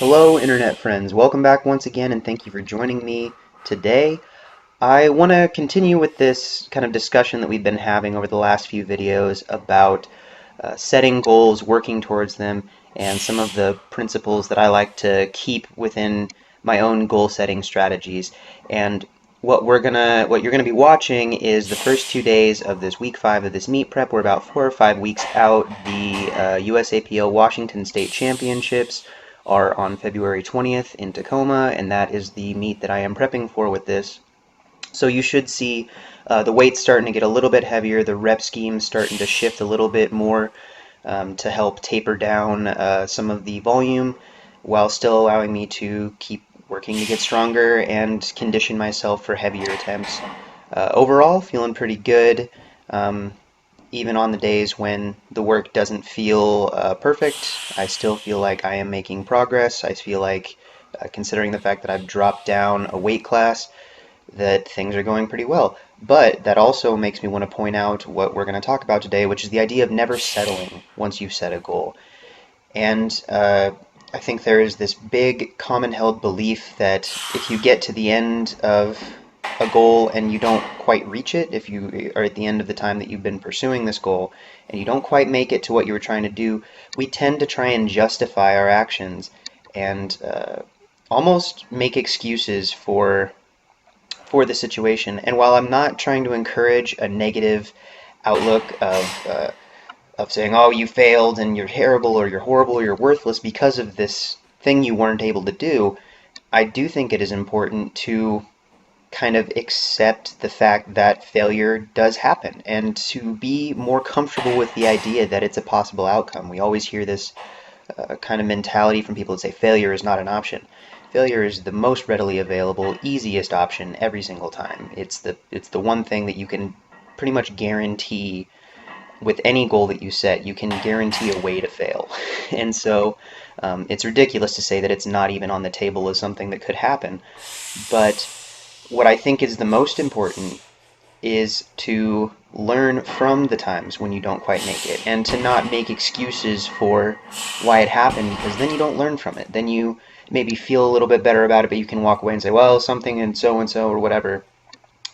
Hello, Internet friends. Welcome back once again, and thank you for joining me today. I want to continue with this kind of discussion that we've been having over the last few videos about setting goals, working towards them, and some of the principles that I like to keep within my own goal-setting strategies. And what you're gonna be watching is the first 2 days of this week 5 of this meet prep. We're about 4 or 5 weeks out. The USAPL Washington State Championships are on February 20th in Tacoma, and that is the meet that I am prepping for with this. So you should see the weights starting to get a little bit heavier, the rep scheme starting to shift a little bit more to help taper down some of the volume while still allowing me to keep working to get stronger and condition myself for heavier attempts. Overall, feeling pretty good. Um, Even on the days when the work doesn't feel perfect, I still feel like I am making progress. I feel like, considering the fact that I've dropped down a weight class, that things are going pretty well. But that also makes me want to point out what we're going to talk about today, which is the idea of never settling once you've set a goal. And I think there is this big common held belief that if you get to the end of a goal and you don't quite reach it, if you are at the end of the time that you've been pursuing this goal and you don't quite make it to what you were trying to do, we tend to try and justify our actions and almost make excuses for the situation. And while I'm not trying to encourage a negative outlook of saying, "Oh, you failed and you're terrible or you're horrible or you're worthless because of this thing you weren't able to do," I do think it is important to kind of accept the fact that failure does happen and to be more comfortable with the idea that it's a possible outcome. We always hear this kind of mentality from people that say failure is not an option. Failure is the most readily available, easiest option every single time. It's the one thing that you can pretty much guarantee with any goal that you set. You can guarantee a way to fail, and so it's ridiculous to say that it's not even on the table as something that could happen. But what I think is the most important is to learn from the times when you don't quite make it and to not make excuses for why it happened, because then you don't learn from it. Then you maybe feel a little bit better about it, but you can walk away and say, well, something and so or whatever.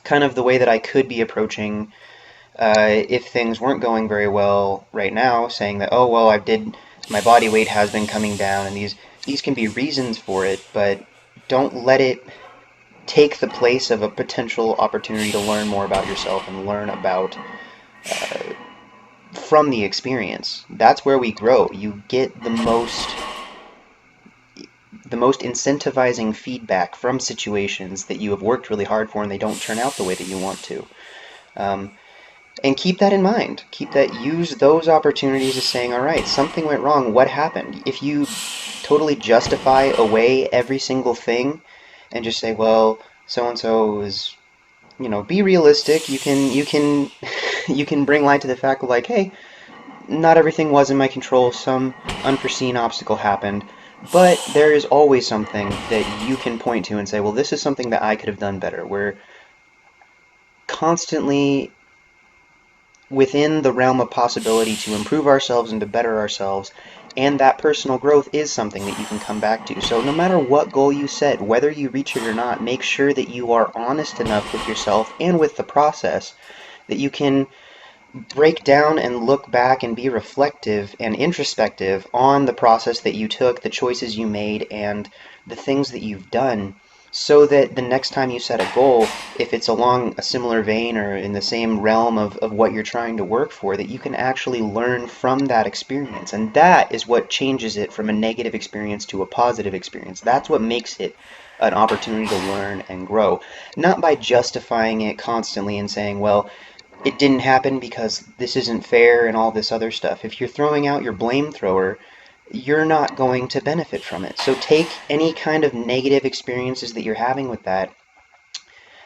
Kind of the way that I could be approaching if things weren't going very well right now, saying that, oh, well, my body weight has been coming down, and these can be reasons for it, but don't let it take the place of a potential opportunity to learn more about yourself and learn about from the experience. That's where we grow. You get the most incentivizing feedback from situations that you have worked really hard for and they don't turn out the way that you want to. Um, and keep that in mind. Use those opportunities as saying, all right, something went wrong. What happened? If you totally justify away every single thing and just say, well, so and so is, be realistic. You can you can bring light to the fact of like, hey, not everything was in my control. Some unforeseen obstacle happened, but there is always something that you can point to and say, well, this is something that I could have done better. We're constantly within the realm of possibility to improve ourselves and to better ourselves, and that personal growth is something that you can come back to. So no matter what goal you set, whether you reach it or not, make sure that you are honest enough with yourself and with the process that you can break down and look back and be reflective and introspective on the process that you took, the choices you made, and the things that you've done, so that the next time you set a goal, if it's along a similar vein or in the same realm of what you're trying to work for, that you can actually learn from that experience. And that is what changes it from a negative experience to a positive experience. That's what makes it an opportunity to learn and grow. Not by justifying it constantly and saying, well, it didn't happen because this isn't fair and all this other stuff. If you're throwing out your blame thrower, you're not going to benefit from it. So take any kind of negative experiences that you're having with that,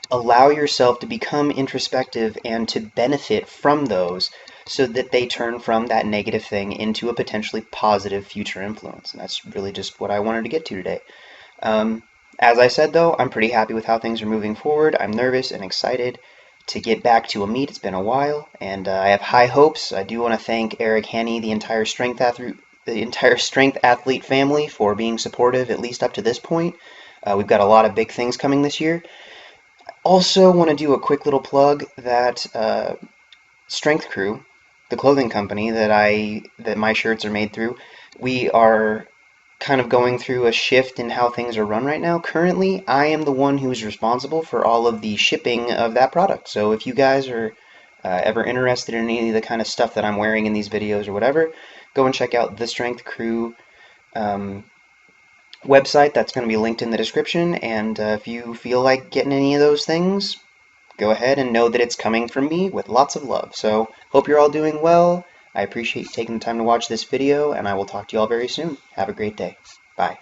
allow yourself to become introspective and to benefit from those so that they turn from that negative thing into a potentially positive future influence. And that's really just what I wanted to get to today. As I said, though, I'm pretty happy with how things are moving forward. I'm nervous and excited to get back to a meet. It's been a while, and I have high hopes. I do want to thank Eric Hanney, the entire strength the entire Strength Athlete family for being supportive, at least up to this point. We've got a lot of big things coming this year. Also, want to do a quick little plug that Strength Crew, the clothing company that my shirts are made through, we are kind of going through a shift in how things are run right now. Currently, I am the one who is responsible for all of the shipping of that product. So if you guys are ever interested in any of the kind of stuff that I'm wearing in these videos or whatever, go and check out the Strength Crew um, website. That's going to be linked in the description. And if you feel like getting any of those things, go ahead and know that it's coming from me with lots of love. So, hope you're all doing well. I appreciate you taking the time to watch this video, and I will talk to you all very soon. Have a great day. Bye.